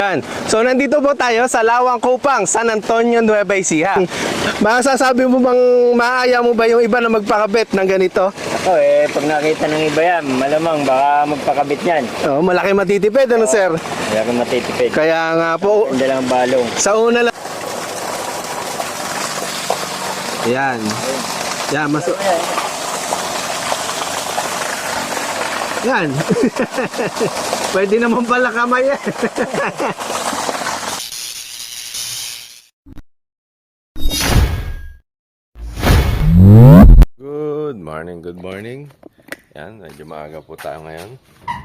Yan. So nandito po tayo sa Lawang Kupang, San Antonio, Nueva Ecija. Masasabi mo bang maaya mo ba yung iba na magpakabit ng ganito? Ako pag nakita ng iba yan, malamang baka magpakabit yan. Oh, malaki matitipid, ano sir? Kaya kung matitipid. Kaya nga po, Hindi lang balong. sa una lang. Yan. Yan, Yan. Pwede naman pala kamay yan. Good morning. Yan, medyo maaga po tayo ngayon.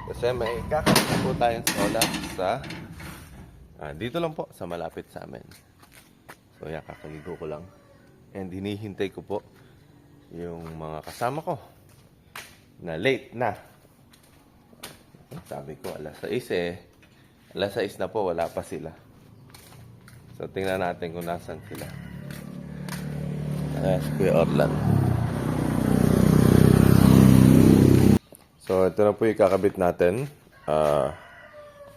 Kasi may kakasya po tayong solar sa dito lang po, sa malapit sa amin. So yan, kakaligo ko lang. And hinihintay ko po yung mga kasama ko na late na. Sabi ko alas 6 alas 6 na po, wala pa sila. So tingnan natin kung nasan sila. Si Kuya Orlan. So ito na po yung kakabit natin,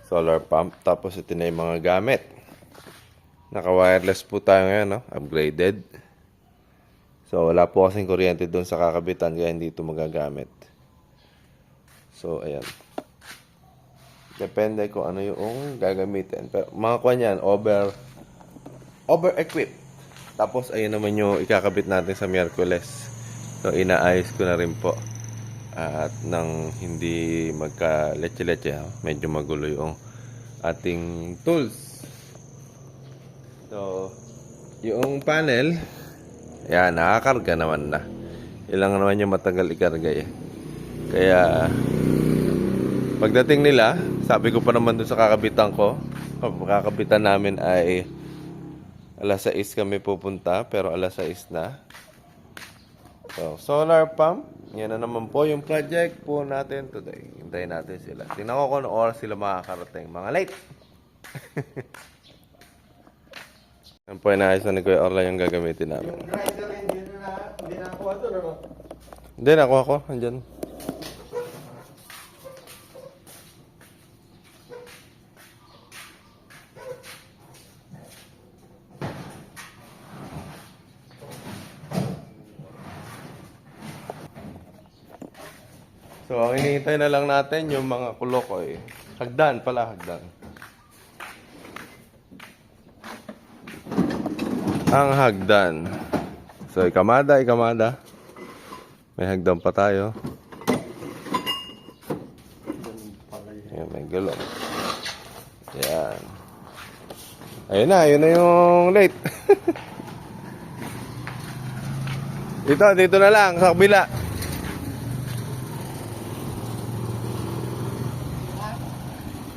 solar pump. Tapos ito na yung mga gamit. Naka wireless po tayo ngayon, no? Upgraded. So wala po kasing kuryente doon sa kakabitan, kaya hindi ito magagamit. So ayan, depende kung ano yung gagamitin. Pero mga kwan yan, over equipped. Tapos ayun naman yung ikakabit natin sa Miyerkules. So inaayos ko na rin po. At nang hindi magka-leche-leche, medyo magulo yung ating tools. So yung panel, yan, nakakarga naman na. Ilang naman yung matagal ikarga eh. Kaya pagdating nila, sabi ko pa naman dun sa kakabitan ko, kakabitan namin ay alas 6 kami pupunta, pero alas 6 na. So, solar pump, yan na naman po yung project po natin today. Hintayin natin sila. Tingnan ko kung oras sila makakarating. Mga late! Yan po, inaayos na ni Kuya Orla yung gagamitin namin. Yung grinder, hindi na nakuha doon, ano? Hindi, nakuha ko. Andyan. So, ang hinihintay na lang natin yung mga kulokoy. Hagdan pala, hagdan. Ang hagdan. So, ikamada. May hagdan pa tayo. Ayan, may gulong. Ayan. Ayun na yung late. Dito na lang, sa kabila.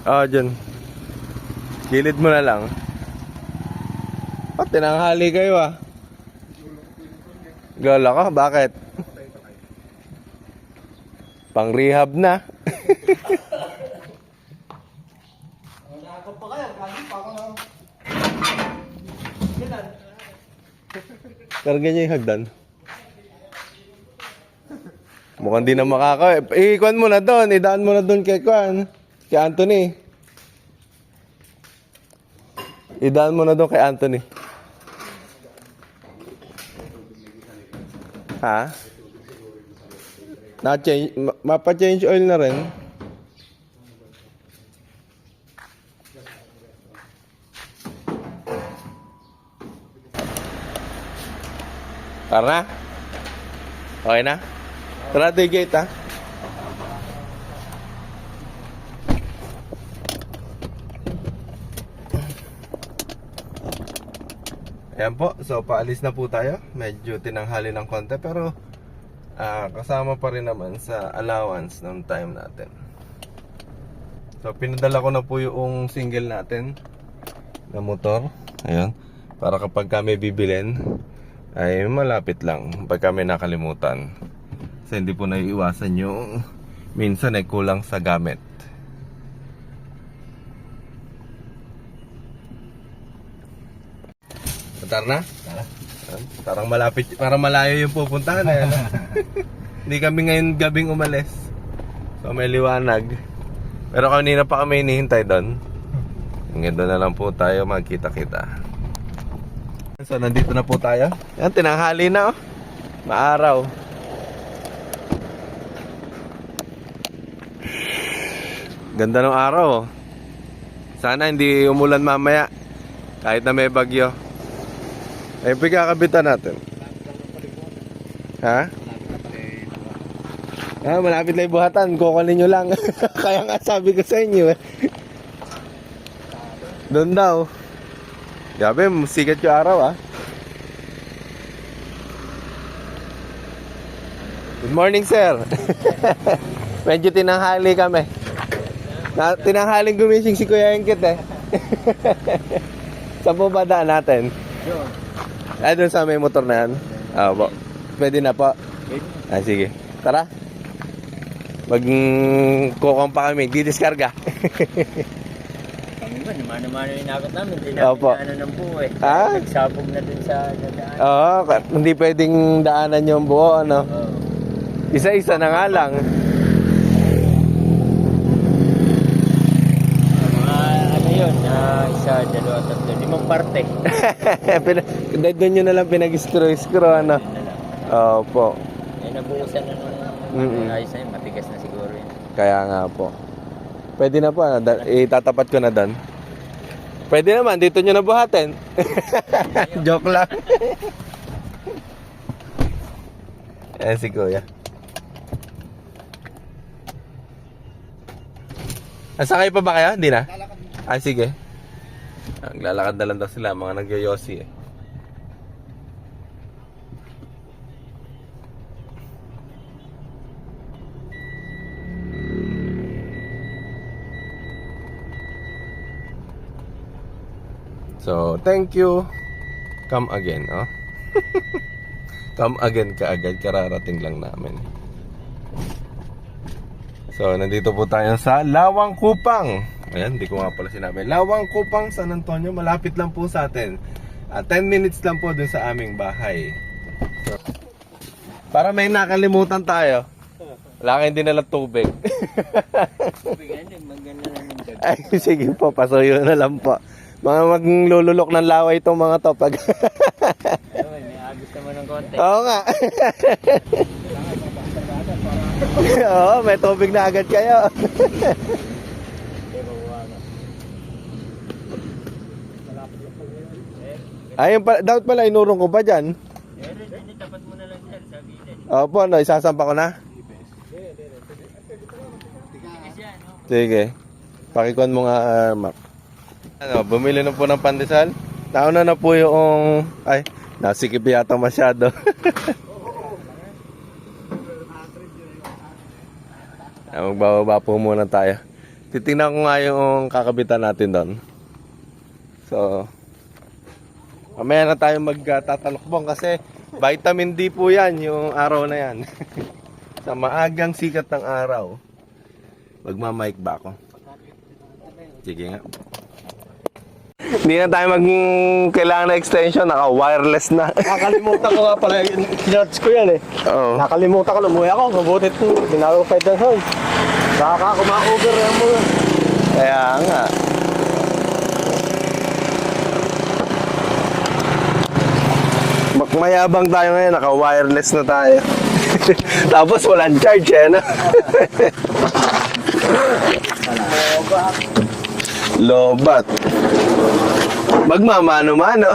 Dyan. Gilid mo na lang. Tinanghali kayo Gala ka? Bakit? Pang rehab na. Nakakap pa kayo, kasi pa ako na. Karga niya yung hagdan. Mukhang di na makaka. Ikuan mo na doon. Idaan mo na doon kay Anthony. Idaan mo na doon kay Anthony. Ha? Na-change, mapa-change oil na rin. Tara na? Okay na? Tara, gate ha? Ayan po, so paalis na po tayo. Medyo tinanghali ng konti, pero kasama pa rin naman sa allowance ng time natin. So pinadala ko na po yung single natin na motor. Ayan, para kapag kami bibilin ay malapit lang pag kami nakalimutan. Kasi hindi po naiiwasan yung minsan ay kulang sa gamit. Tara na? Parang malapit, parang malayo yung pupuntahan eh. Hindi kami ngayon gabing umalis. So may liwanag. Pero kanina pa kami hinihintay doon. Hanggang doon na lang po tayo magkita-kita. So nandito na po tayo. Yan, tinanghali na oh. Maaraw. Ganda ng araw oh. Sana hindi umulan mamaya. Kahit na may bagyo. Ay, pagkakabitan natin. Ha? Ah, malapit na yung buhatan. Kukunin nyo lang. Kaya nga sabi ko sa inyo eh. Doon daw. Grabe, sikat yung araw ah. Good morning, sir. Medyo tinanghali kami. Tinanghaling gumising si Kuya Engkit eh. Saan po ba daan natin? Doon. Ay, doon sa may motor na yan? Po. Pwede na po. Ah, sige. Tara. Magkukong pa kami. Didiskarga. Kami ba, naman yung inakot namin. Hindi namin Opo. daanan ng buo eh. Ha? Nagsabog na dun sa dadaan. Oo, hindi pwedeng daanan yung buo, ano? Oo. Isa-isa na nga lang. Mga ano yun, isa, dalawa, tatlo, 5 parte. Doon nyo na lang pinag-screw, ano? Yun na lang. Opo. Eh, nabuhusan na Mm-mm. nung ayos na yun, matigas na siguro yun. Kaya nga po. Pwede na po, ano? Itatapat ko na doon. Pwede naman, dito nyo na buhatin. Joke lang. Ayan si Kuya. Sakay pa ba kayo? Hindi na? Ah, sige. Naglalakad na lang daw sila, mga nagyoyosi eh. So, thank you. Come again, oh. Come again ka agad, kararating lang namin. So, nandito po tayo sa Lawang Kupang. Ayan, hindi ko nga pala sinabi. Lawang Kupang, San Antonio, malapit lang po sa atin. 10 minutes lang po dun sa aming bahay. So, para may nakalimutan tayo. Wala kayong dinala tubig. Bigyan din, maganda na ng dag. Ay, sige po, pasuyo na lang po. Mga maglululok ng laway itong mga to pag... Ayun, may agos naman ng konti. Oo nga. Oo, may tubig na agad kayo. Ayun pa, dapat pala inurong ko pa dyan. Hindi, tapat mo na lang dyan sa gilid. Opo, no, isasampa ko na. Sige. Pakikuan mo nga, Mark. Ano, bumili na po ng pandesal. Nauna na po yung... Ay, nasikip yata masyado. Magbababa po muna tayo. Titingnan ko nga yung kakabitan natin doon. So, mamaya na tayo magtatalokbong kasi vitamin D po yan, yung araw na yan. Sa maagang sikat ng araw. Magmamic ba ako? Sige nga. Hindi na tayo kailangan na extension, naka-wireless na. Nakalimutan ko nga pala yung charge ko yan eh. Oo. Nakalimutan ko, lumuwi ako. Mabutit ko. Binago ko 5 sound. Baka kuma-over yan mo. Kaya nga. Mayabang tayo ngayon, naka-wireless na tayo. Tapos walang charge eh, no? Lobat. Magmamano-mano.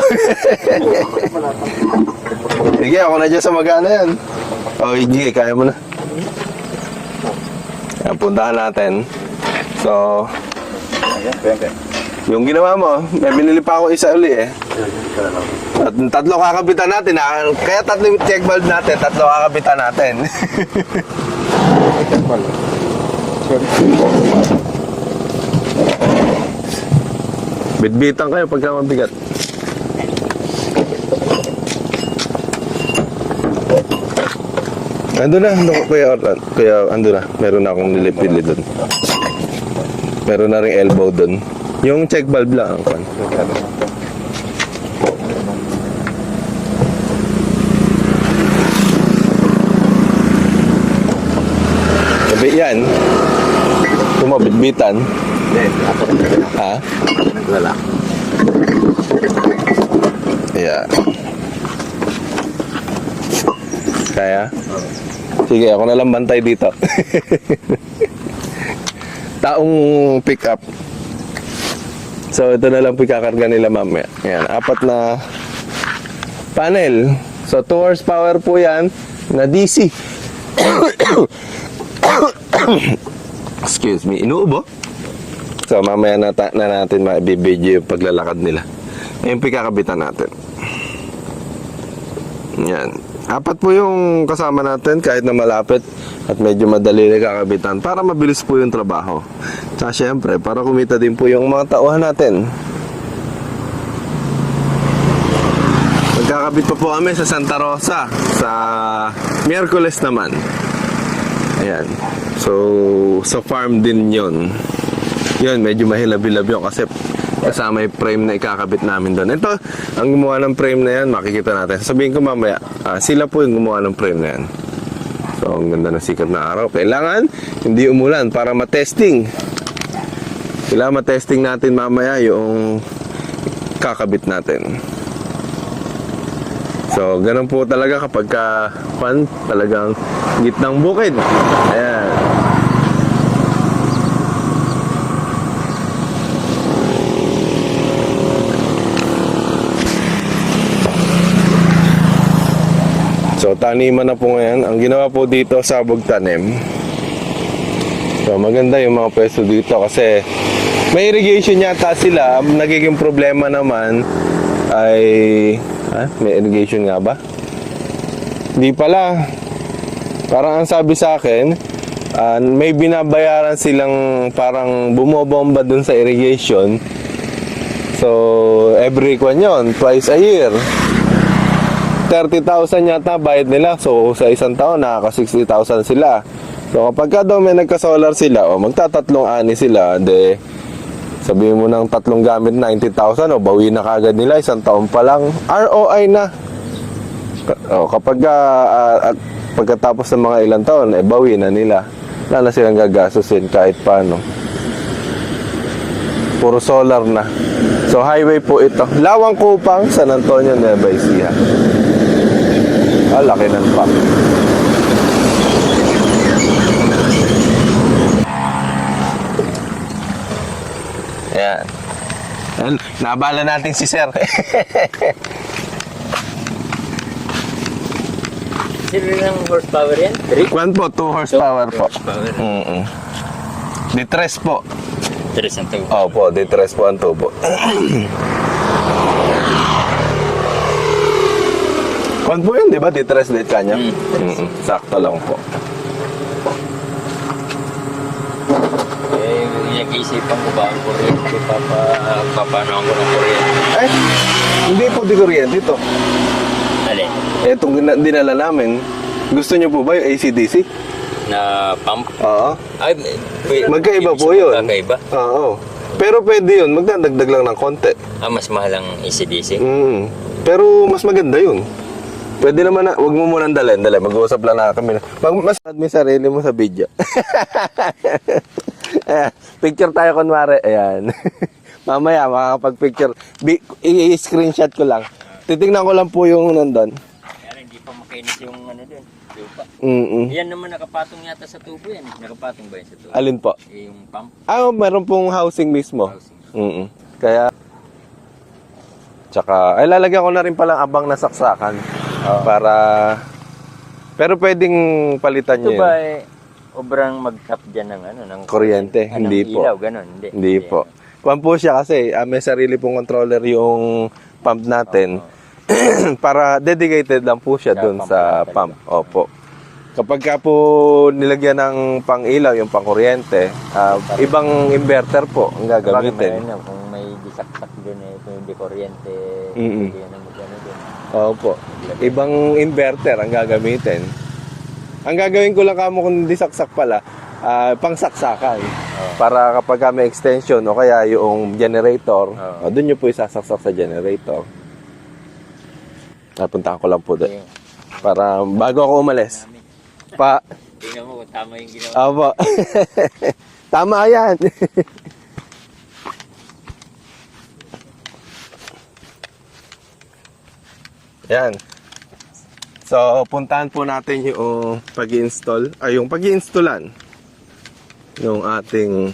Sige, ako na dyan sa magana yan. O, sige, kaya mo na. Ayan, puntahan natin. So, yung ginawa mo, may binili pa ako isa uli eh. At tatlo kakabitan natin. Kaya tatlo yung check valve natin, tatlo kakabitan natin. Bitbitan kayo pagka mabigat. Ando na, Kuya Orlan. Kuya, ando na. Meron na akong nilipili doon. Meron na ring elbow doon. Yung check valve lang. Sabi yan. Tumabitbitan. Hindi, ako naglalak. Ha? Naglalak. Yeah. Kaya? Sige, ako na lang bantay dito. Taong pick up. So, ito na lang po kakarga nila mamaya. Ayan, 4 na panel. So, 2 horsepower po yan na DC. Excuse me, inuubo? So, mamaya na natin maibibidyo yung paglalakad nila. Ayun po kakabitan natin. Yan. 4 po yung kasama natin kahit na malapit at medyo madali na kakabitan para mabilis po yung trabaho. Tsaka syempre, para kumita din po yung mga tauhan natin. Magkakabit pa po kami sa Santa Rosa sa Miyerkules naman. Ayan. So, sa farm din yon. Yun, medyo mahilab-hilab yun kasi kasama yung frame na ikakabit namin doon. Ito, ang gumawa ng frame na yan, makikita natin. Sabihin ko mamaya, sila po yung gumawa ng frame na yan. So, ang ganda ng sikat na araw. Kailangan, hindi umulan para matesting. Kailangan matesting natin mamaya yung kakabit natin. So, ganun po talaga kapag talagang gitnang bukid. Ayan. So, taniman na po ngayon. Ang ginawa po dito, sabog tanim. So, maganda yung mga pwesto dito kasi may irrigation yata sila. Nagiging problema naman ay... may irrigation nga ba? Hindi pala. Parang ang sabi sa akin, may binabayaran silang parang bumobomba dun sa irrigation. So, every kwan yun, twice a year. 30,000 yata bayad nila. So, sa isang taon, nakaka-60,000 sila. So, kapag ka daw may nagka-solar sila, o magtatatlong ani sila, de, sabihin mo ng 3 gamit, 90,000, o bawi na kagad nila, isang taon pa lang. ROI na. O, kapag pagkatapos ng mga ilang taon, bawi na nila. Wala na silang gagastusin kahit paano. Puro solar na. So, highway po ito. Lawang Kupang, San Antonio, Nueva Ecija. Laki ng truck. Ayan. Nabala natin si Sir. Sino lang horsepower yan? 3? Kwan po, 2 horsepower po. Horsepower. Ditres po. 3 ang tubo. Opo, ditres po ang tubo. Kwan po yun, di ba? Ditres din kanya. Sakto lang po. Nag-iisipan ko ba ang kuryente? Papaano ko ng kuryente? Ay, hindi po di kuryente ito. Alin? Itong dinala namin, gusto niyo po ba yung AC/DC? Na pump? Oo. Ay, Magkaiba po yun. Magkaiba? Oo. Pero pwede yun, magdadagdag lang ng konti. Mas mahal ang AC/DC? Pero mas maganda yun. Pwede naman na, wag mo munang dalhin. Mag-uusap lang na kami. Mas may sarili mo sa video. Picture tayo kunwari. Ayan. Mamaya, makakapag-picture. I-screenshot ko lang. Titignan ko lang po yung nandun. Kaya hindi pa makinis yung ano dun. Lupa. Yan naman nakapatong yata sa tubo yan. Nakapatong ba yan sa tubo? Alin po? Yung pump. Meron pong housing mismo. Housing. Kaya, tsaka, ay lalagyan ko na rin palang abang na saksakan. Para, pero pwedeng palitan Ito nyo ba yun. obrang mag-tap dyan ng ano? Ng Kuryente, hindi po. ilaw, ganun. Hindi po. Kuwan po siya kasi may sarili pong controller yung pump natin. Para dedicated lang po siya dun sa pump. Opo. Kapag ka po nilagyan ng pang-ilaw, yung pang-kuryente, ibang inverter po ang gagamitin. Kung may disaksak dun kung hindi kuryente, Mm-mm. hindi yan ang mag-ano dun. Opo. Ibang inverter ang gagamitin. Ang gagawin ko lang kamo kung disaksak pala, pangsaksakan. Para kapag may extension o kaya yung generator, doon nyo po isasaksak sa generator. Napuntahan ko lang po doon. Para bago ako umalis. Tingnan mo kung tama yung ginawa. Opo. Tama yan. Yan. So, puntahan po natin yung pag-install, yung pag-installan ng ating,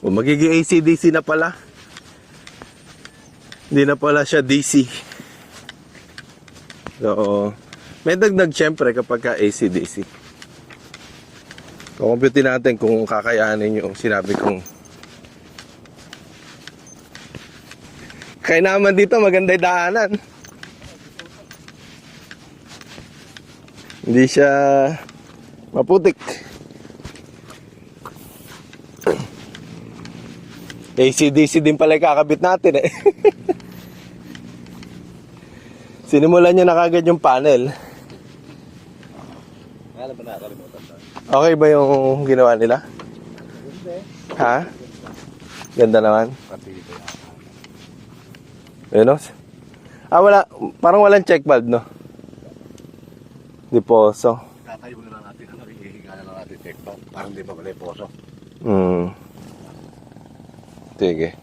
magiging AC-DC na pala. Hindi na pala siya DC. So, may dagdag syempre kapag ka AC-DC. Kukumpute natin kung kakayanin yung sinabi kong. Kaya naman dito, maganda yung daanan. Hindi siya maputik. AC-DC din pala yung kakabit natin eh. Sinimulan niya na kagad yung panel. Okay ba yung ginawa nila? Ha? Ganda naman. Ayun o. Wala. Parang walang check valve, no? Di poso. Tatayo na lang natin. Hihiga na lang natin check valve. Parang di pa pala yung poso. Sige.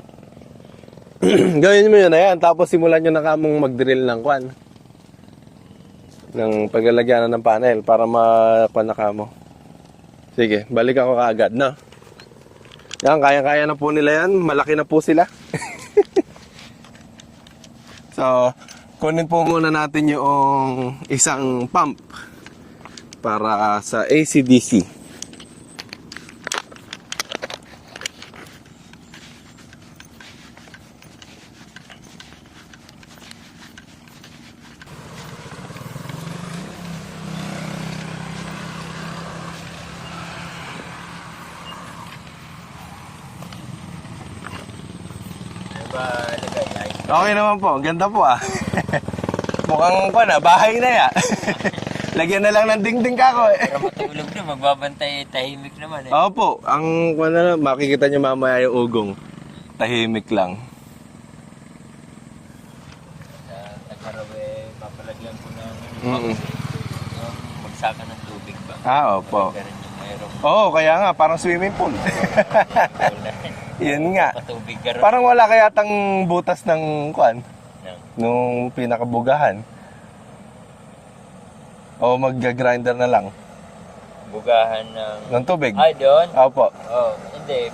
Gawin mo yun na yan. Tapos simulan nyo na kamong mag-drill ng kwan. Ng paglalagyan ng panel para makwan na kamo. Sige, balik ako kaagad, no? Yan, kaya-kaya na po nila yan. Malaki na po sila. So, kunin po muna natin yung isang pump para sa AC/DC. Okay naman po, ganda po ah. Mukhang pa na, bahay na ya. Lagyan na lang ng dingding kako eh. Para matulog na, magbabantay, tahimik naman eh. Opo, ang makikita nyo mamaya yung ugong. Tahimik lang. Sa Tagarawe, papalagyan ko ng Mm-mm. magsaka ng tubig ba? Opo. Pero yung mayroong Oo, kaya nga, parang swimming pool. Yun nga. patubig ka rin. Parang wala kaya tang butas ng kwan, Ng nung pinakabugahan. O mag-grinder na lang bugahan ng... tubig. Ay, doon? Opo. Oh, hindi.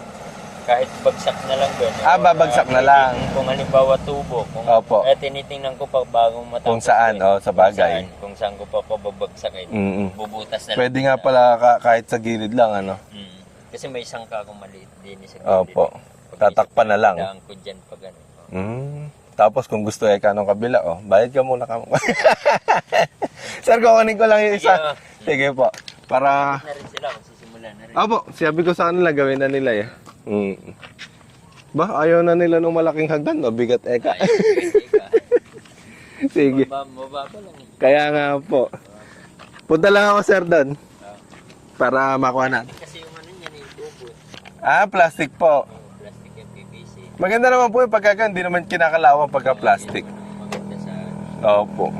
Kahit bagsak na lang doon. Babagsak na lang. Kung halimbawa tubo. Kung, Opo. tinitingnan ko pa bagong matapos. Kung saan, sa bagay. Kung saan ko pa babagsak eh. Mm-mm. Bubutas na lang. Pwede nga pala kahit sa gilid lang, ano. Kasi may sangka akong maliit din sa gilid. Opo. Tatakpan na lang. Daan ko dyan pag ano. Tapos kung gusto kanong kabila, bayad ka muna ka. Sir, kukunin ko lang yung isa. Sige po. Para... Na rin sila kung sisimulan na rin. Opo, sabi ko sa kanila, gawin na nila eh. Ba, ayaw na nila nung malaking hagdan, bigat eka. Sige. Mababa lang eh. Kaya nga po. Punta lang ako, sir, doon. Para makuha na. Kasi yung ano niyan yung tubo. Plastic po. Plastic yung PVC. Maganda naman po yung pagkaka, hindi naman kinakalawang pagka-plastic. Maganda sa... Opo.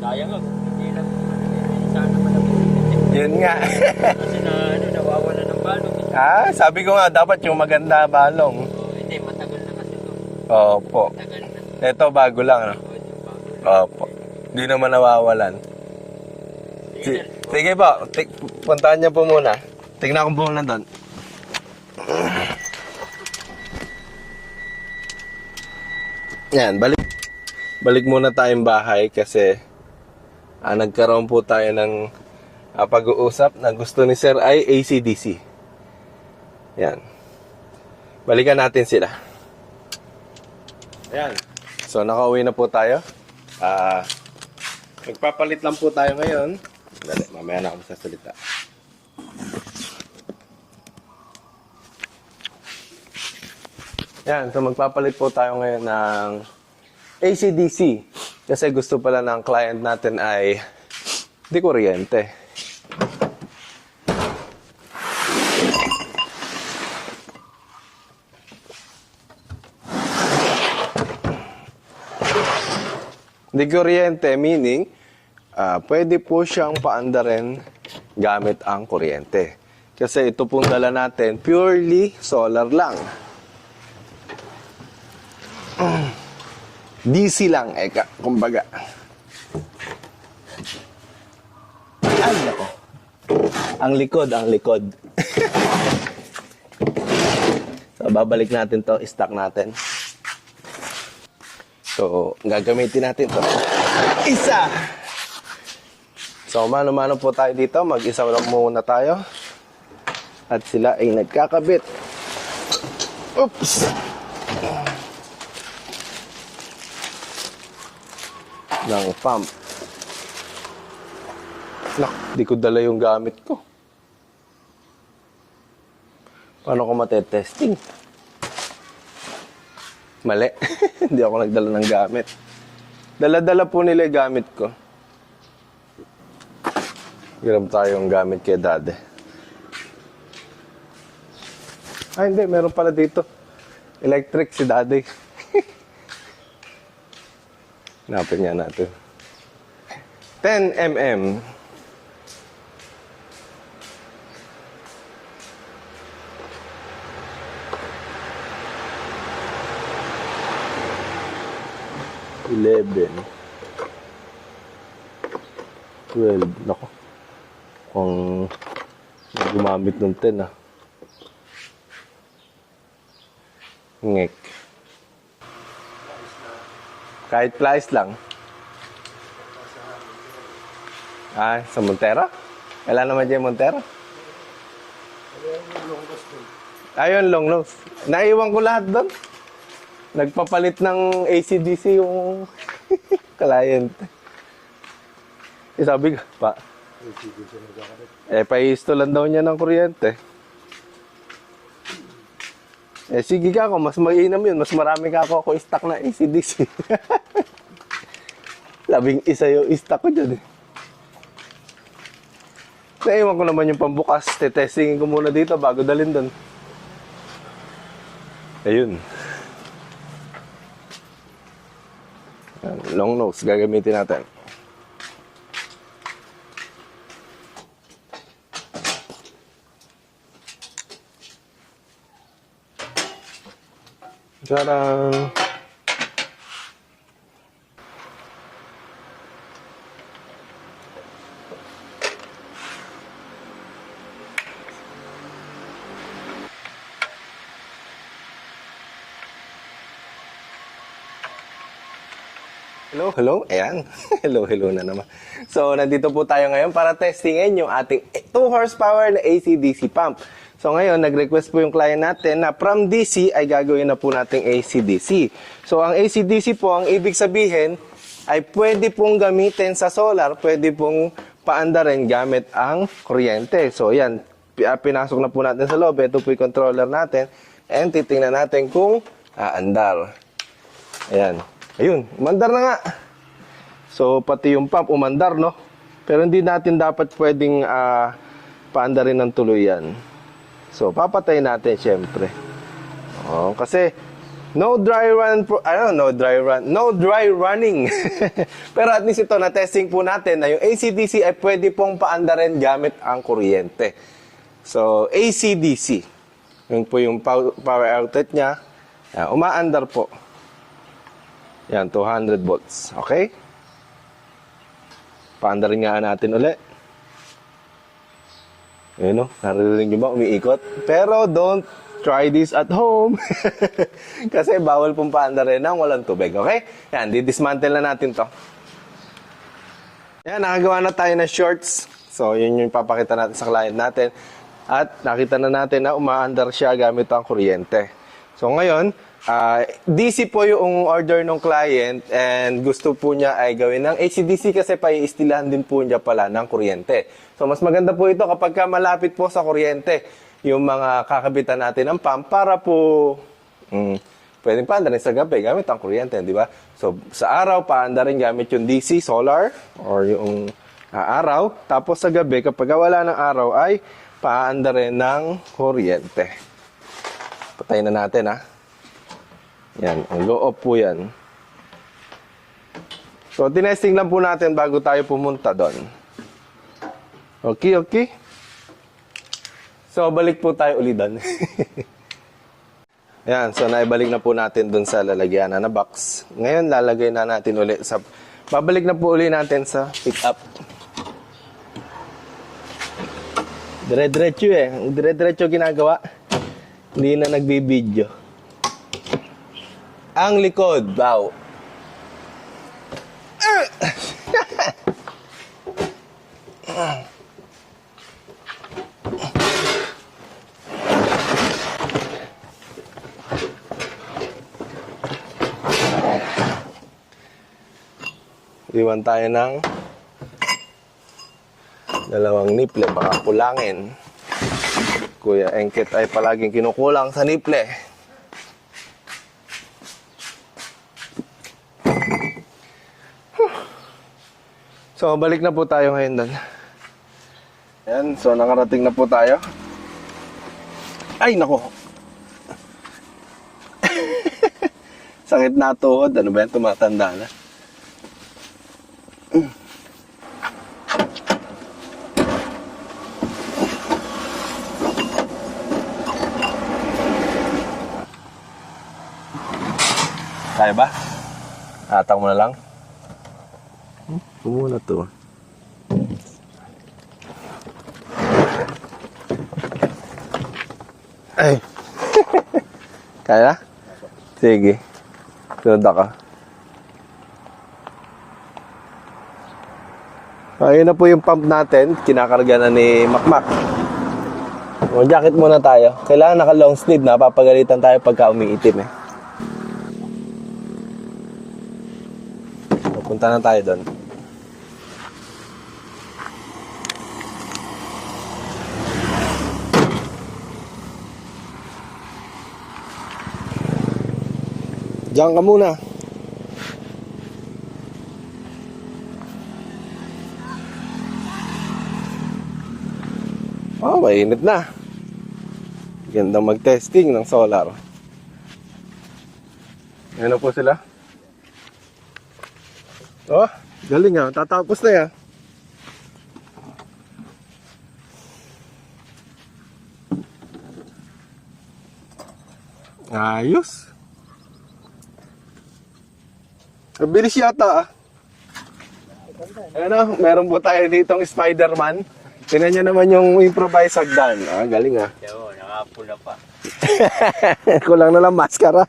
Sayang nga, hindi lang sana malapit. Yun nga. Kasi nawawala ng balong. Sabi ko nga, dapat yung maganda balong. Hindi, matagal na kasi ito. Opo. Matagal na. Ito, bago lang, no? Ito, bago. Opo. Hindi naman nawawalan. Sige po, puntahan niyo po muna. Tingnan ko muna doon. Yan, balik muna tayong bahay kasi nagkaroon po tayo ng pag-uusap na gusto ni Sir ay AC/DC. Yan. Balikan natin sila. Ayan. So, nakauwi na po tayo. Magpapalit lang po tayo ngayon. Dali, mamaya na ako sasalita. Yan, so magpapalit po tayo ngayon ng AC/DC. Kasi gusto pala ng client natin ay di kuryente. Di kuryente meaning pwede po siyang paandarin gamit ang kuryente. Kasi ito pong dala natin, purely solar lang. DC lang, kumbaga. Ang likod, ang likod. So, babalik natin to, stock natin. So, gagamitin natin to. Isa! So, mano-mano po tayo dito. Mag-isa lang muna tayo. At sila ay nagkakabit. Oops! Ng pump. Nak, di ko dala yung gamit ko. Paano ko matetesting? Mali. Hindi ako nagdala ng gamit. Dala-dala po nila yung gamit ko. Grab tayong gamit kay Dade. Ay, hindi. Meron pala dito. Electric si Dade. Hanapin nga natin. 10 mm. $11. $12. Nako. Kung gumamit ng 10 ah. Ngek. Kahit flies lang. Ah, sa Montera? Kailan naman dyan Montera? Ayun, long nose. Naiwan ko lahat doon. Nagpapalit ng AC/DC yung client. Eh, sabi ka, pa. Paisto lang daw niya ng kuryente. Sige ka ako, mas mainam yun. Mas marami ka ako stock na AC/DC. Labing isa yung stock ko dyan eh. Naiwan ko naman yung pambukas. Testingin ko muna dito bago dalhin doon. Ayun. Long nose, gagamitin natin. Tadaan! Hello. Ayan. Hello na naman. So, nandito po tayo ngayon para testingin yung ating 2 horsepower na AC/DC pump. So, ngayon, nag-request po yung client natin na from DC ay gagawin na po nating AC/DC. So, ang AC/DC po, ang ibig sabihin ay pwede pong gamitin sa solar, pwede pong paandarin gamit ang kuryente. So, yan. Pinasok na po natin sa loob. Ito po yung controller natin. And titingnan natin kung aandar. Ayan. Ayun, umandar na nga. So, pati yung pump, umandar, no? Pero hindi natin dapat pwedeng paandarin ng tuluyan. So, papatay natin, syempre. Oh, kasi, no dry running. Pero at least ito, na-testing po natin na yung AC/DC ay pwede pong paandarin gamit ang kuryente. So, AC/DC. Yun po yung power outlet niya. Umaandar po. Yan, 200 volts. Okay? Paandarin nga natin ulit. Ayun o, naririnig nyo ba? Umiikot. Pero don't try this at home. Kasi bawal pong paandarin ng walang tubig. Okay? Yan, didismantle na natin to. Yan, nakagawa na tayo ng shorts. So, yun yung papakita natin sa client natin. At nakita na natin na umaandar siya gamit ang kuryente. So, ngayon, DC po yung order ng client and gusto po niya ay gawin ng AC/DC kasi paiistilahan din po niya pala ng kuryente. So, mas maganda po ito kapag ka malapit po sa kuryente yung mga kakabitan natin ng pump para po pwedeng paandarin sa gabi gamit ang kuryente, di ba? So, sa araw, paandarin gamit yung DC, solar, or yung araw. Tapos sa gabi, kapag wala ng araw, ay paandarin ng kuryente. Patayin na natin, ha? Yan, ang low off po yan. So, tinesting lang po natin bago tayo pumunta doon. Okay. So, balik po tayo uli doon. Yan, so naibalik na po natin doon sa lalagyan na box. Ngayon, lalagay na natin uli sa... Babalik na po uli natin sa pick up. Dire-diretso eh. Dire-diretso ginagawa. Hindi na nagbibideo. Ang likod, wow. Iwan tayo ng dalawang niple, baka kulangin. Kuya Engket ay palaging kinukulang sa niple. So, balik na po tayo ngayon doon. Ayan, so nakarating na po tayo. Ay, nako. Sakit na tuhod. Ano ba yan? Tumatanda na. Kaya ba? Atang mo na lang. Kumuna to. Ay. Kaya? Sige. Sunod ka. Ayun na po yung pump natin. Kinakarga na ni Makmak. O, jacket muna tayo. Kailangan naka long sleeve na. Papagalitan tayo pagka umiitim eh. Punta na tayo doon. Diyan ka muna. Oh, mainit na. Gandang mag-testing ng solar. Ayan na po sila. Oh, galing ah. Tatapos na yan. Ayos. Mabilis yata ah. Ayan ah, meron po tayo ditong Spider-Man. Tingnan nyo naman yung improvised hagdan. Ah, galing ah. Oo, nakapula pa. Kulang na lang maskara.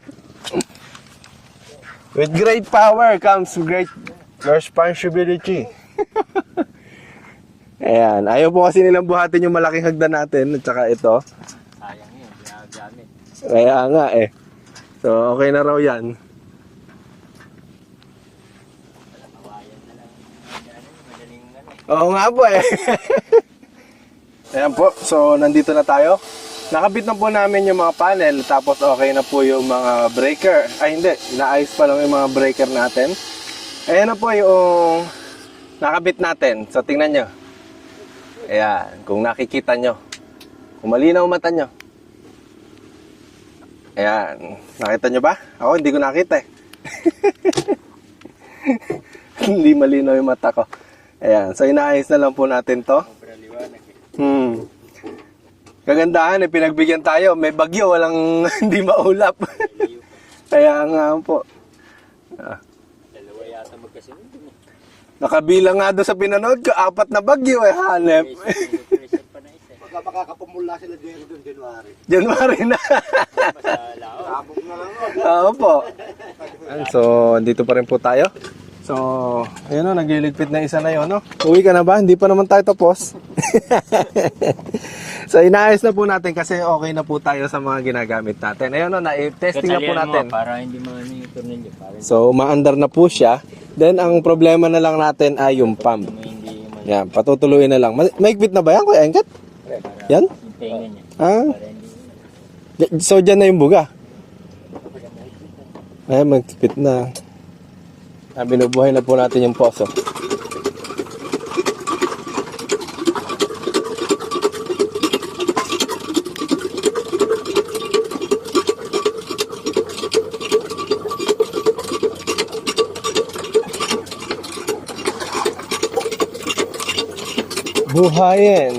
With great power comes great responsibility. Ayan. Ayaw po kasi nilang buhatin yung malaking hagdan natin. At saka ito. Sayang yun, ginagamit. Kaya nga eh. So, okay na raw yan. Kawayan na lang. Madaling ano. Oo nga po eh. Ayan po. So, nandito na tayo. Nakabit na po namin yung mga panel. Tapos okay na po yung mga breaker. Ay hindi. Inaayos pa lang yung mga breaker natin. Ayan na po yung nakabit natin. So, tingnan nyo. Ayan. Kung nakikita nyo. Kung malinaw mata nyo. Ayan. Nakita nyo ba? Ako hindi ko nakita eh. Hindi malinaw yung mata ko. Ayan. So, inaayos na lang po natin to. Sobrang liwanag eh. Kagandahan eh. Pinagbigyan tayo. May bagyo. Walang hindi maulap. Kaya nga po. Dalawa yata magkasunod dun eh. Nakabilang nga doon sa pinanood ko. 4 na bagyo eh. Hanep. Pressure pa na isa. Baka makakapamula sila Jerry doon January. January na. Masala ako. Tapos na lang. Oo po. So, andito pa rin po tayo. So, ayun o, nagliligpit na isa na yun, no? Uwi ka na ba? Hindi pa naman tayo tapos. So, inaayos na po natin kasi okay na po tayo sa mga ginagamit natin. Ayun o, na-testing na po Tatalian natin. mo, para hindi maano yung tornilyo. Para So, maandar na po siya. Then, ang problema na lang natin ay yung pump. hindi Yan, patutuluin na lang. Maigpit na ba yan, Kuya Engket? Yan? yung tenga niya. Ah, Para hindi so dyan na yung buga. Ay, magpit na. Binubuhay na po natin yung poso. Buhayin.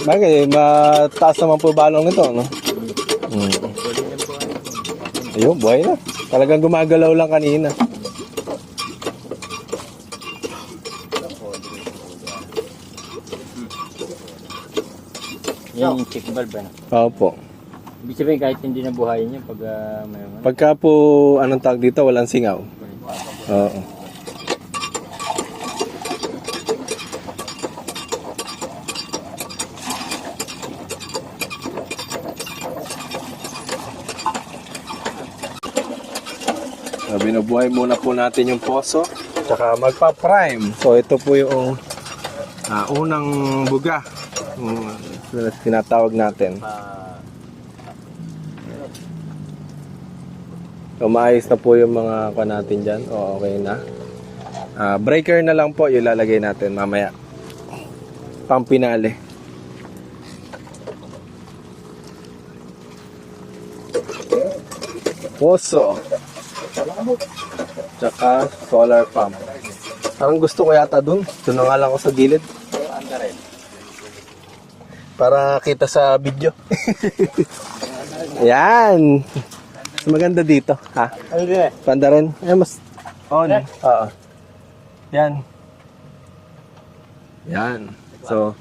Bagay, mataas naman po balong nito, no? Ayun, buhay na. Talagang gumagalaw lang kanina. Yan yung check valve, ano? Opo. Ibig sabihin kahit hindi na buhayin yun pag may ano. Pagka po, anong tawag dito, walang singaw. Oo. So, binubuhay muna po natin yung poso. Tsaka magpa-prime. So, ito po yung unang buga. Tinatawag natin. So, maayos na po yung mga kuha natin dyan. O, okay na. Breaker na lang po yung ilalagay natin mamaya. Pang pinali. Poso. Tsaka solar pump. Parang gusto ko yata dun. Doon na nga lang ako sa gilid. Para kita sa video. Yan. Mas maganda dito. Ha? Panda rin. Mas on. Oo. Yan. Yan. So,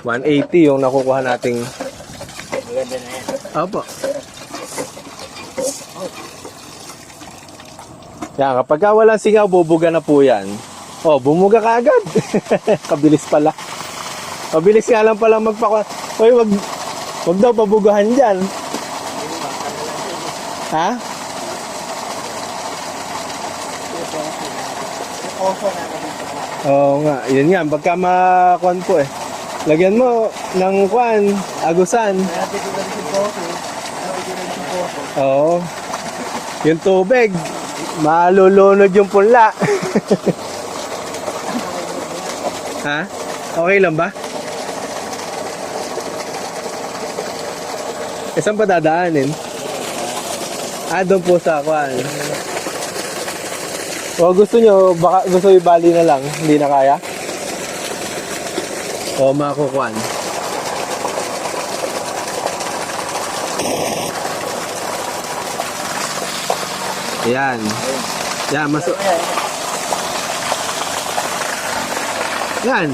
180 yung nakukuha nating... Maganda na yan. Opo. Yan, kapag walang singaw, bubuga na po yan. Oh, bumuga ka agad. Kabilis pala. Mabilis nga lang pala magpakuha. Hoy, wag daw pabugahan dyan. Ha? Oo nga, yun nga, pagka makuhan po eh. Lagyan mo ng kuhan, agusan. Oo. Yung tubig, malulunod yung punla. Ha? Okay lang ba? Saan pa dadaanin? Doon po sa kuhan. O gusto nyo, baka gusto ibali na lang, hindi na kaya? O makukuhan. Yan. Yan, Yan.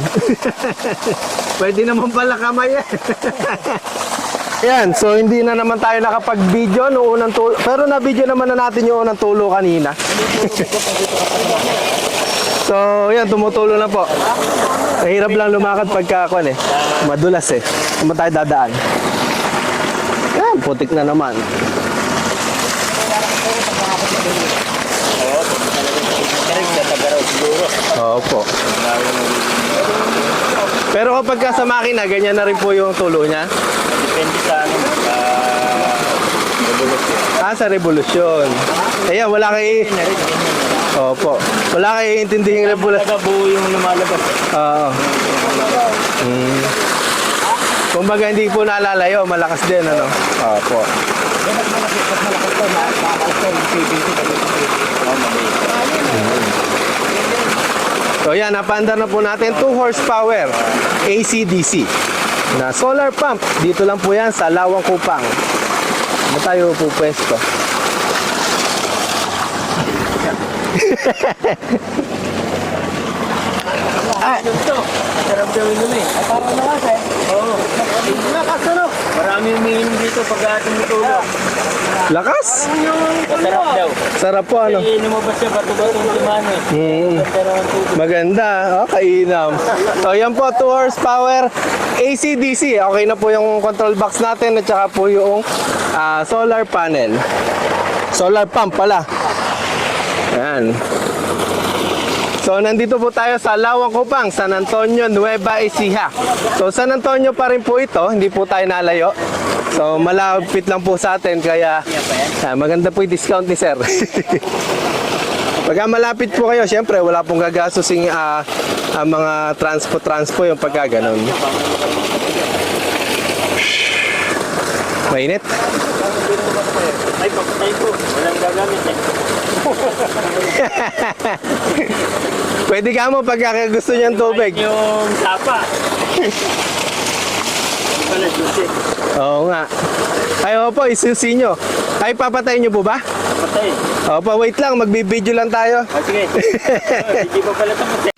Pwede naman pala kamay eh. Yan, so hindi na naman tayo nakapag-video noong unang tulo. Pero na-video naman na natin yung unang tulo kanina. So, yan, tumutulo na po. Mahirap lang lumakad pagka madulas eh. Kung tayo dadaan. Yan, putik na naman. Opo. Pero kapag ka sa makina, ganyan na rin po yung tulo niya? Depende sa revolusyon. Sa revolusyon. Ayan, wala kayo... Opo. Wala kayo intindihing revolusyon. Nagabuo yung lumalabas. Oo. Kumbaga hindi po nalalayo, malakas din, ano? Opo. So yan, napaandar na po natin 2 horsepower AC/DC na solar pump. Dito lang po yan sa Lawang Kupang. Ano tayo po pwesto? Sarap gawin nun eh. Parang lakas eh. Oo. Lakas ano? Marami umiinom dito pag tumutulog. Lakas? Masarap daw. Sarap po, ano? Kasi lumabas siya bato-batong tumano eh. Maganda. Kainam. So yan po, 2 horsepower AC/DC. Okay na po yung control box natin at saka po yung solar panel. Solar pump pala. Ayan. So, nandito po tayo sa Lawang Kupang, San Antonio, Nueva Ecija. So, San Antonio pa rin po ito, hindi po tayo nalayo. So, malapit lang po sa atin, kaya maganda po yung discount ni sir. Pagka malapit po kayo, syempre, wala pong gagastusin mga transpo yung pagka ganun. Mainit? Ay, papatay ko. Walang gagamit eh. Pwede ka mo pagka gusto niyang tubig. Yung sapa. Pala, susi. Oo nga. Ay, opo, isusi nyo. Ay, papatayin nyo po ba? Papatay. Opo, wait lang. Magbibideo lang tayo. Sige. Hindi pa pala tapos eh.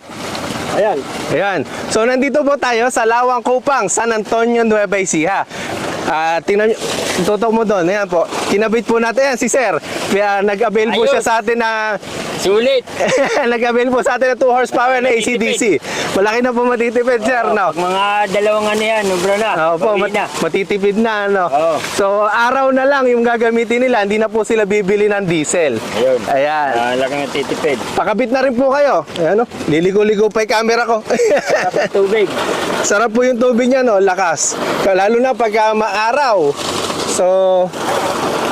Ayan. Ayan. So, nandito po tayo sa Lawang Kupang, San Antonio, Nueva Ecija. Tingnan nyo, tutok mo doon. Ayan po. Kinabit po natin yan si Sir. Kaya nag-avail po Ayun. siya sa atin na Sulit. nag-avail po sa atin na 2 horsepower na AC/DC. Malaki na po matitipid, Sir, no? Mga dalawang ano yan, ubra na. Opo, Pabili na. matitipid na, no? Oo. So, araw na lang yung gagamitin nila. Hindi na po sila bibili ng diesel. Ayun. Ayan. Laki ng titipid. Pakabit na rin po kayo. Ayan, no? Liligo-ligo pa yung camera ko. Tapos tubig. Sarap po yung tubig niya, no? Lakas. Lalo na pagka maaraw. So,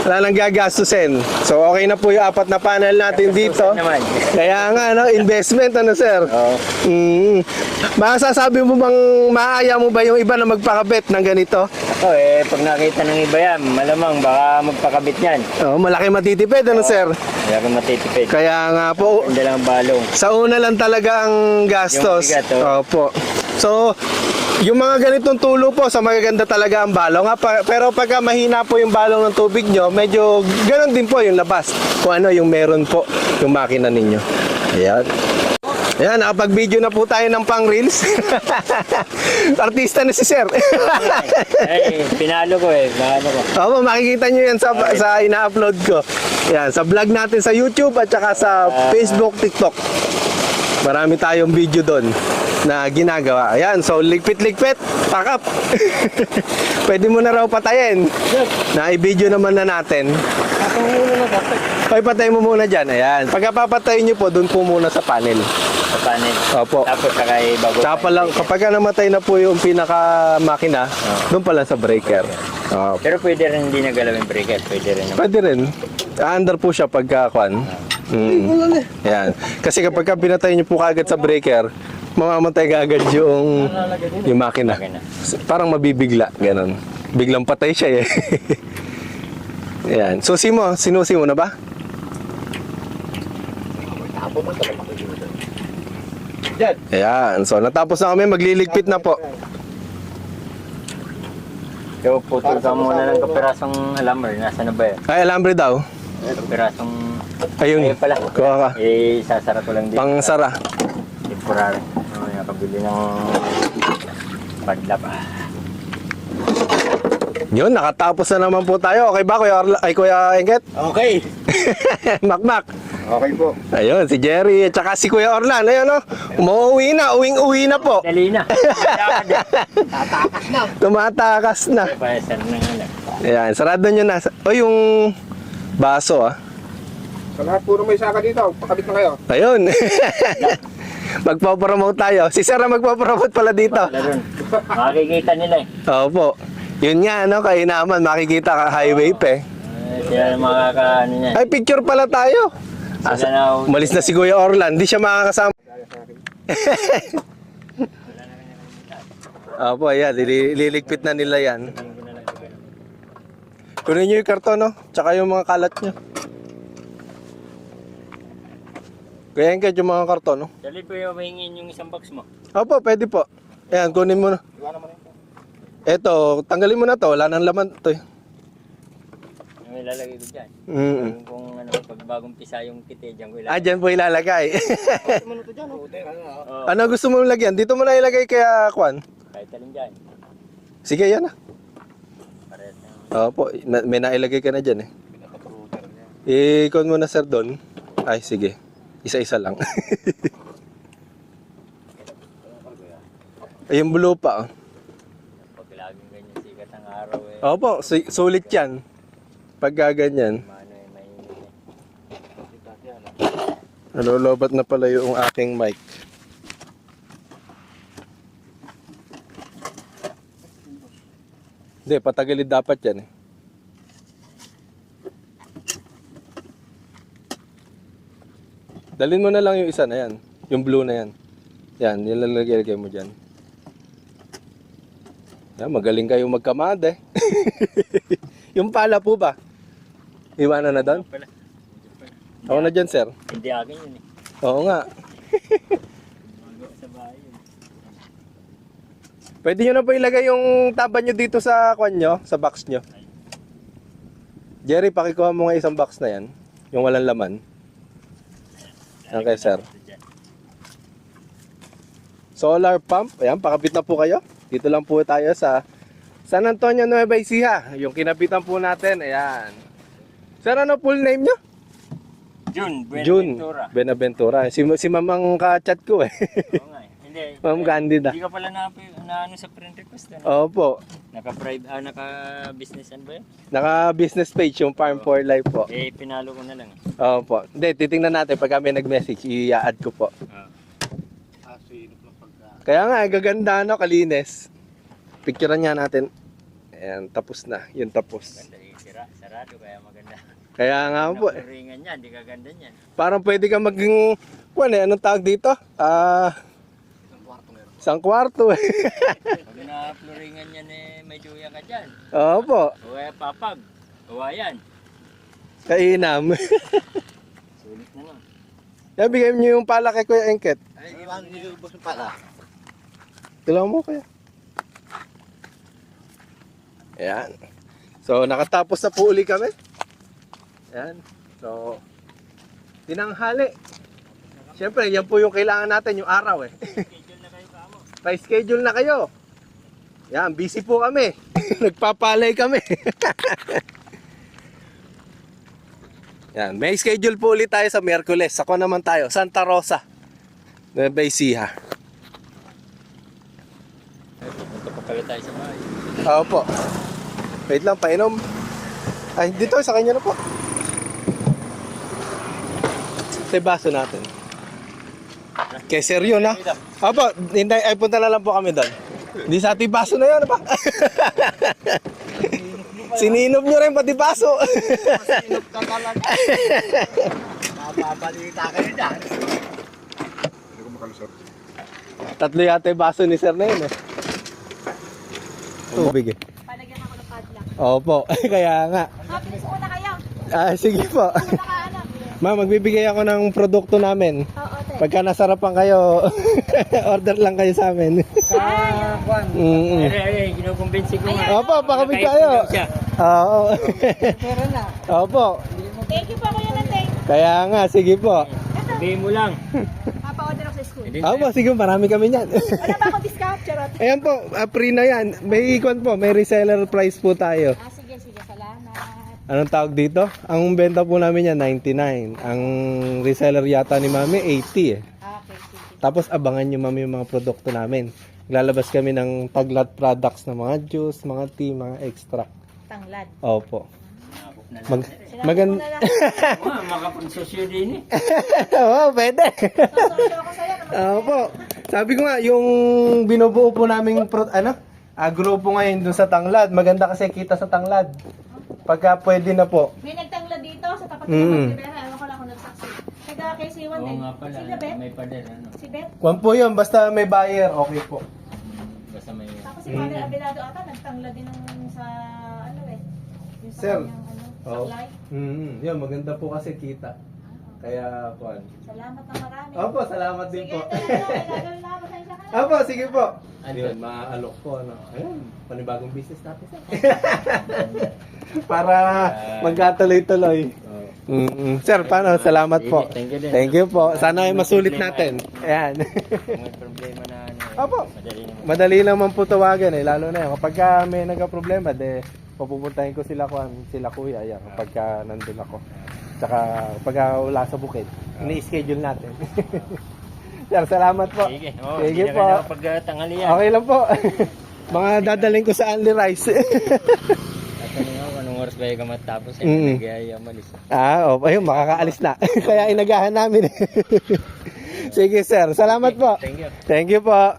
wala nang gagastusin. So, okay na po yung 4 na panel natin dito. Naman. Kaya nga, no? Investment, ano, sir? Oo. Masasabi mo bang, maaya mo ba yung iba na magpakabit ng ganito? Ako pag nakita ng iba yan, malamang baka magpakabit yan. Oh, malaki matitipid, ano, sir? Laki matitipid. Kaya nga po, Hindi lang balong. sa una lang talaga ang gastos. Yung bigat, oh. Opo. So, yung mga ganitong tulo po, sa magaganda talaga ang balong. Pero pagka mahina po yung balong ng tubig nyo, medyo ganun din po yung labas. Kung ano yung meron po yung makina ninyo. Ayan. Ayan, nakapag-video na po tayo ng pang-reels. Artista na si Sir. Pinalo ko Pinalo ko. Opo, makikita nyo yan sa ina-upload ko. Yan, sa vlog natin sa YouTube at saka sa Facebook, TikTok. Marami tayong video doon na ginagawa. Ayan, so ligpit-ligpit, pack up. Pwede mo na raw patayin. Na i-video naman na natin. Ay, patay mo muna dyan. Ayan. Pagka papatayin nyo po, doon po muna sa panel. Sa panel. Opo. Tapos sakay bago. Tsaka lang, kapag namatay na po yung pinaka-makina, doon pa lang sa breaker. Opo. Pero pwede rin hindi nagalawin breaker. Pwede rin naman. Pwede rin. Under po siya pagka kwan. Yan. Kasi kapag pinatay niyo po kagad sa breaker, mamamatay kagad yung makina. Parang mabibigla, ganon. Biglang patay siya eh. Yan. Susi mo, sinusi mo na ba? Ayan. So, natapos na kami. Magliligpit na po. So, putol ka muna ng kapirasong alamber. Nasa na ba yan? Ay, alambre daw. Kapirasong... Ayun. Ayun pala. Kuha ka. Sasara ko lang dito. Pang sara. Temporary. Nakabili ng padlap. Yun, nakatapos na naman po tayo. Okay ba, Kuya Engket? Okay. Makmak. Okay po. Ayun, si Jerry at saka si Kuya Orlan. Ayun, no? Umuwi na, uwing-uwi na po. Dali na. Tumatakas na. Pasar na nga lang. Ayan, sarado nyo na. O, yung baso, ah. Sa lahat puro may saka dito, pakabit na kayo. Ayun. Magpo-promote tayo. Si Sir ang magpo-promote pala dito. Wala dun. Makikita nila Opo. Yun nga, no? Kainaman, makikita ka highway pa eh. Sila na makakaano niya. Ay, picture pala tayo. Sila na... Malis na si Kuya Orlan. Di siya makakasama. Opo, ayan. Liligpit na nila yan. Kunin nyo yung karton, no? Tsaka yung mga kalat nyo. Kaya yung yung mga karton, no? Dali po yung mahingin yung isang box mo. Opo, pwede po. Ayan, kunin mo na. Eto, tanggalin mo na to. Wala nang laman to eh. Yung ilalagay ko dyan. Mm. Kung ano, pag bagong pisa yung kite, dyan ko ilalagay. Ah, dyan po ilalagay. Oo, Ano gusto mo lagyan? Dito mo na ilagay kaya, Kwan. kahit alin dyan. Sige, yan na. Parehas na. Opo, may nailagay ka na dyan eh. I-con mo na, sir, doon. Ay, sige. Isa-isa lang. Ay, yung blue pa, oh. Pag laging ganyan sikat ang araw Opo, sulit yan. Pagka ganyan. Mano may... Nalolobat na pala yung aking mic. Hindi, patagilid dapat yan eh. Dalhin mo na lang yung isa na yan. Yung blue na yan. Yan, nilalagay mo dyan. Yan, magaling kayo magkamad eh. Yung pala po ba? Iwanan na doon? Pala. Ako na dyan, sir. Hindi akin yun eh. Oo nga. Bago sa bahay yun. Pwede nyo na po ilagay yung taba nyo dito sa kwan nyo, sa box nyo. Jerry, pakikuha mo nga isang box na yan. Yung walang laman. Okay, sir. solar pump. Ayan, pakabit na po kayo. Dito lang po tayo sa San Antonio, Nueva Ecija. Yung kinapitan po natin, ayan. Sir, ano full name nyo? June June Buenaventura. Benaventura. Si Ma'am ang ka-chat ko eh. Oo nga eh. Hindi. Ma'am Candida. Hindi ka pala na ano sa friend request. Opo. Naka-business ba yun? Naka-business page yung Farm for Life po. Eh, pinalo ko na lang. Opo. Hindi, titingnan natin pag kami nag-message, i-add ko po. Ah. Kaya nga, gaganda no, kalinis. Picturean nga natin. Ayan, tapos na. Yun tapos. Ganda yung sarado kaya maganda. Kaya nga po. Napuringan yan, di kaganda niyan. Parang pwede ka maging, anong tawag dito? Isang kwarto eh. Pag na-floringan yan eh, may duya ka dyan. Opo. O kaya papag. O yan. Kainam. Sulit na lang. Yan, bigay niyo yung pala kay Kuya Engket. Ay, iwan nilubos yung pala. Tulungan mo Kuya. Ayan. So, nakatapos na po uli kami. Ayan. So, tinanghali. Siyempre, yan po yung kailangan natin, yung araw eh. Schedule na kayo kamo. Pa-schedule na kayo. Yan, busy po kami. Nagpapalay kami. Yan, may schedule po ulit tayo sa Miyerkules. Ako naman tayo, Santa Rosa, Nueva Ecija. Punta pa pala tayo sa bahay. Opo. Wait lang, painom. Ay, dito, sa kanya na po. Sa baso natin. Kay Sir yun, ha? Opo, ay punta na lang po kami doon. Hindi sa ating baso na yun, ba? Sininob nyo rin pati baso. Sinop ka talaga. Mababalita kayo dyan. Hindi ko makalusot. Tatlo yata yung baso ni Sir na yun, eh. Tubig, eh. Palagyan ako ng padlock. Opo, kaya nga. Happy sa una kayo. Sige po. Una ka anak. Ma'am, magbibigay ako ng produkto namin. Oo, te. Pagka nasarapan kayo, order lang kayo sa amin. Ay, kinukumbinsi ko nga. Opo, pakabig Kahit kayo. sigaw siya. Oo. Opo. Thank you po kuya na thank. Kaya nga, sige po. Sabihin mo lang. Papa-order ako sa school. Hindi Opo, sige, marami kami niyan. Wala ba akong discount? Charot. Ayan po, free na yan. May ikon po, may reseller price po tayo. Sige, salamat. Anong tawag dito? Ang benta po namin yan, 99. Ang reseller yata ni Mami, 80 eh. Okay, sige. Tapos abangan nyo Mami yung mga produkto namin. Lalabas kami ng taglat products na mga juice, mga tea, mga extract. Tanglad. Opo. Mag... Maganda. Muna lang. Makapag-sosyo din eh. Oo, pwede. Sosyo ako sa'yo. Opo. Sabi ko nga, yung binubuo po naming grupo ngayon dun sa Tanglad. Maganda kasi kita sa Tanglad. Pagka pwede na po. May nagtanglad dito sa tapat Mm. ng Rivera. Ewan ko lang kung nagsaksi. Taga kay Siwan Oo eh. nga pala, Si Beth? may pader ano. Si Beth? Kwan po yun, basta may buyer, okay po. Basta may... Tapos si Father Abelardo ata nagtanglad din ng sa ano eh. Yung sa Sir. kanyang Oh. saklay. Yun, maganda po kasi kita. Kaya, kwan. Salamat na marami. Opo, salamat din Sige, po. gagawin na. Pasensya ka na. Opo, sige po. Ayun, maalok po. Ano. Ayun, panibagong business natin. Para magkatuloy-tuloy. Sir, paano? Salamat po. Thank you din. Thank you po. Sana ay masulit natin. Ayan. Kung may problema na ano eh. Opo. Madali naman. Madali naman po tawagan eh. Lalo na yun. Kapag may nagka-problema, papupuntahin ko sila kuya. Ayan, kapag nandun ako. Tsaka pag wala sa bukid, ini-schedule natin. Sir, salamat po. Sige, Sige hindi po. na pag tanghalian. Okay lang po. Mga dadaling ko sa Only Rice. Tatanong ako, anong oras ba yung matapos? Nag-iaya malis. Ayun, makakaalis na. Kaya inagahan namin. Sige, sir. Salamat po. Thank you. Thank you po.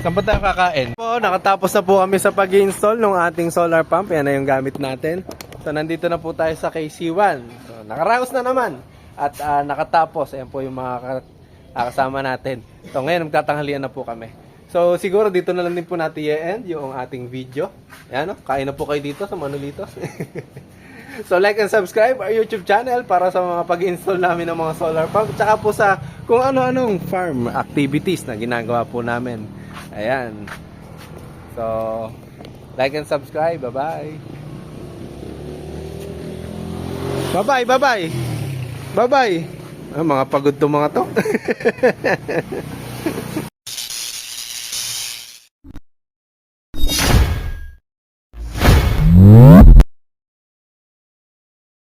Saan ba tayo kakain? Po, nakatapos na po kami sa pag-install ng ating solar pump. Yan na yung gamit natin. So, nandito na po tayo sa KC1. So, nakaraos na naman. At nakatapos. Ayan po yung mga kasama natin. So, ngayon, magtatanghalian na po kami. So, siguro dito na lang din po natin i-end yung ating video. Ayan, no? Kain na po kayo dito sa Manolitos. So, like and subscribe our YouTube channel para sa mga pag-install namin ng mga solar pump. Tsaka po sa kung ano-anong farm activities na ginagawa po namin. Ayan. So, like and subscribe. Bye-bye. Bye-bye, bye-bye. Bye-bye. Ah, mga pagod to mga to.